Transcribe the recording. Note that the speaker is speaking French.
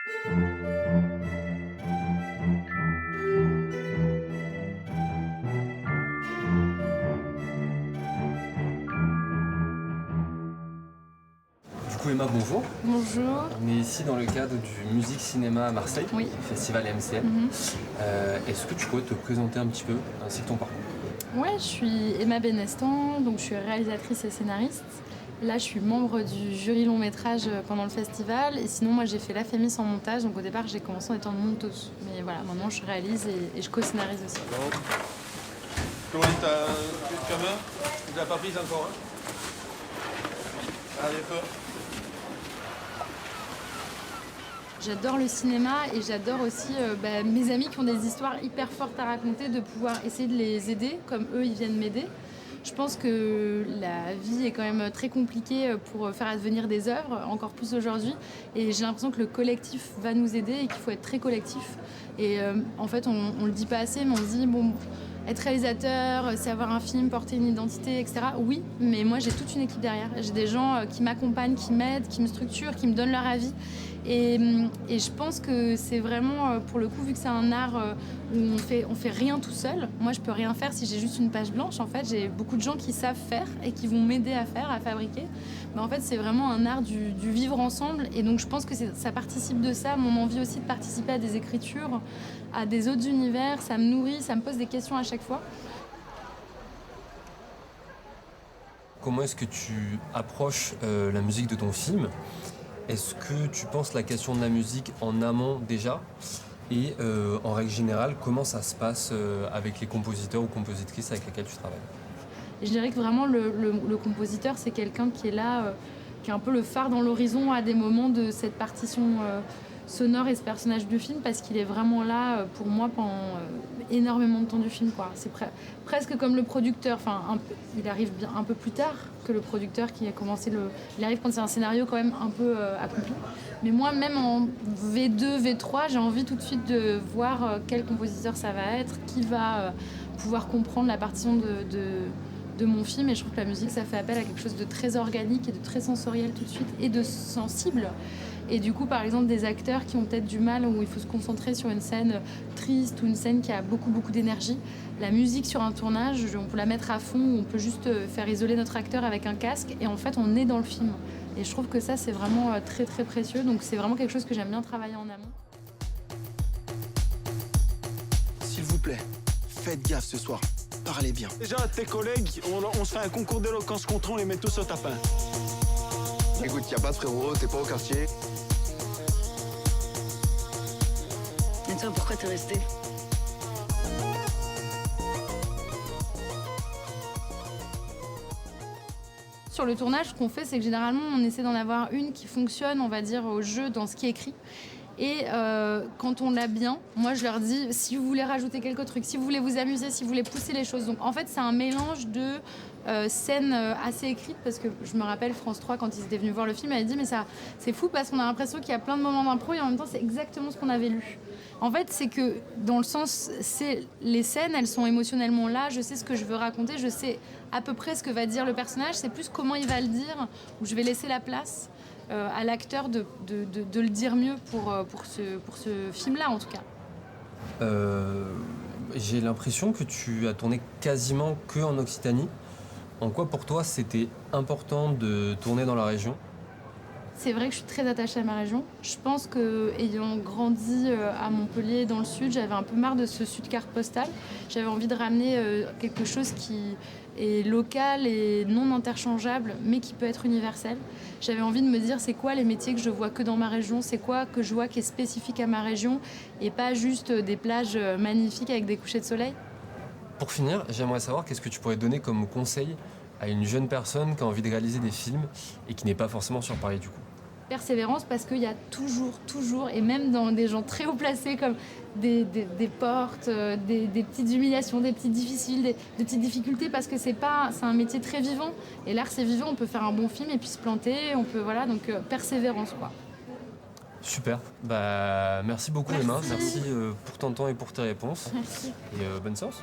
Du coup Emma, bonjour. Bonjour. On est ici dans le cadre du Musique Cinéma à Marseille, Oui. festival MCM. Est-ce que tu pourrais te présenter un petit peu ainsi que ton parcours? Ouais, je suis Emma Benestan, donc je suis réalisatrice et scénariste. Là, je suis membre du jury long métrage pendant le festival. Et sinon, moi, j'ai fait la Fémis en montage. Donc au départ, j'ai commencé en étant monteuse. Mais voilà, maintenant, je réalise et je co-scénarise aussi. Bon. Comment tu as peur? Tu l'as pas prise encore, hein? Allez, feu. J'adore le cinéma et j'adore aussi mes amis qui ont des histoires hyper fortes à raconter, de pouvoir essayer de les aider, comme eux, ils viennent m'aider. Je pense que la vie est quand même très compliquée pour faire advenir des œuvres, encore plus aujourd'hui. Et j'ai l'impression que le collectif va nous aider et qu'il faut être très collectif. Et en fait, on le dit pas assez, mais on se dit, bon, être réalisateur, c'est avoir un film, porter une identité, etc. Oui, mais moi, j'ai toute une équipe derrière. J'ai des gens qui m'accompagnent, qui m'aident, qui me structurent, qui me donnent leur avis. Et je pense que c'est vraiment, pour le coup, vu que c'est un art où on fait rien tout seul, moi je peux rien faire si j'ai juste une page blanche. En fait, j'ai beaucoup de gens qui savent faire et qui vont m'aider à faire, à fabriquer. Mais en fait, c'est vraiment un art du vivre ensemble. Et donc je pense que ça participe de ça, mon envie aussi de participer à des écritures, à des autres univers. Ça me nourrit, ça me pose des questions à chaque fois. Comment est-ce que tu approches la musique de ton film? Est-ce que tu penses la question de la musique en amont déjà? Et en règle générale, comment ça se passe avec les compositeurs ou compositrices avec lesquels tu travailles? Et je dirais que vraiment le compositeur, c'est quelqu'un qui est là, qui est un peu le phare dans l'horizon à des moments de cette partition sonore et ce personnage du film, parce qu'il est vraiment là pour moi pendant énormément de temps du film, quoi. C'est presque comme le producteur. Enfin, il arrive bien un peu plus tard que le producteur qui a commencé il arrive quand c'est un scénario quand même un peu accompli. Mais moi, même en V2, V3, j'ai envie tout de suite de voir quel compositeur ça va être, qui va pouvoir comprendre la partition de mon film. Et je trouve que la musique, ça fait appel à quelque chose de très organique et de très sensoriel tout de suite et de sensible. Et du coup, par exemple, des acteurs qui ont peut-être du mal, où il faut se concentrer sur une scène triste ou une scène qui a beaucoup, beaucoup d'énergie. La musique sur un tournage, on peut la mettre à fond, on peut juste faire isoler notre acteur avec un casque et en fait, on est dans le film. Et je trouve que ça, c'est vraiment très, très précieux. Donc c'est vraiment quelque chose que j'aime bien travailler en amont. S'il vous plaît, faites gaffe ce soir. Parlez bien. Déjà, tes collègues, on se fait un concours d'éloquence contre eux, on les met tous au tapin. Écoute, y a pas de frérot, t'es pas au quartier. Et toi, pourquoi t'es resté? Sur le tournage, ce qu'on fait, c'est que généralement, on essaie d'en avoir une qui fonctionne, on va dire, au jeu, dans ce qui est écrit. Et quand on l'a bien, moi je leur dis, si vous voulez rajouter quelques trucs, si vous voulez vous amuser, si vous voulez pousser les choses. Donc en fait, c'est un mélange de scènes assez écrites, parce que je me rappelle France 3, quand ils étaient venus voir le film, elle a dit, mais ça, c'est fou parce qu'on a l'impression qu'il y a plein de moments d'impro et en même temps, c'est exactement ce qu'on avait lu. En fait, c'est que dans le sens, les scènes, elles sont émotionnellement là, je sais ce que je veux raconter, je sais à peu près ce que va dire le personnage, c'est plus comment il va le dire, où je vais laisser la place à l'acteur de le dire mieux pour ce film-là, en tout cas. J'ai l'impression que tu as tourné quasiment que en Occitanie. En quoi pour toi c'était important de tourner dans la région? C'est vrai que je suis très attachée à ma région. Je pense qu'ayant grandi à Montpellier, dans le sud, j'avais un peu marre de ce sud carte postale. J'avais envie de ramener quelque chose qui est local et non interchangeable, mais qui peut être universel. J'avais envie de me dire, c'est quoi les métiers que je vois que dans ma région? C'est quoi que je vois qui est spécifique à ma région? Et pas juste des plages magnifiques avec des couchers de soleil. Pour finir, j'aimerais savoir qu'est-ce que tu pourrais donner comme conseil à une jeune personne qui a envie de réaliser des films et qui n'est pas forcément sur Paris du coup? Persévérance, parce qu'il y a toujours, et même dans des gens très haut placés, comme des portes, des petites humiliations, des petits difficiles, des petites difficultés, parce que c'est un métier très vivant. Et l'art, c'est vivant, on peut faire un bon film et puis se planter, donc persévérance, quoi. Super, merci beaucoup Merci. Emma, merci pour ton temps et pour tes réponses. Merci. Et bonne séance.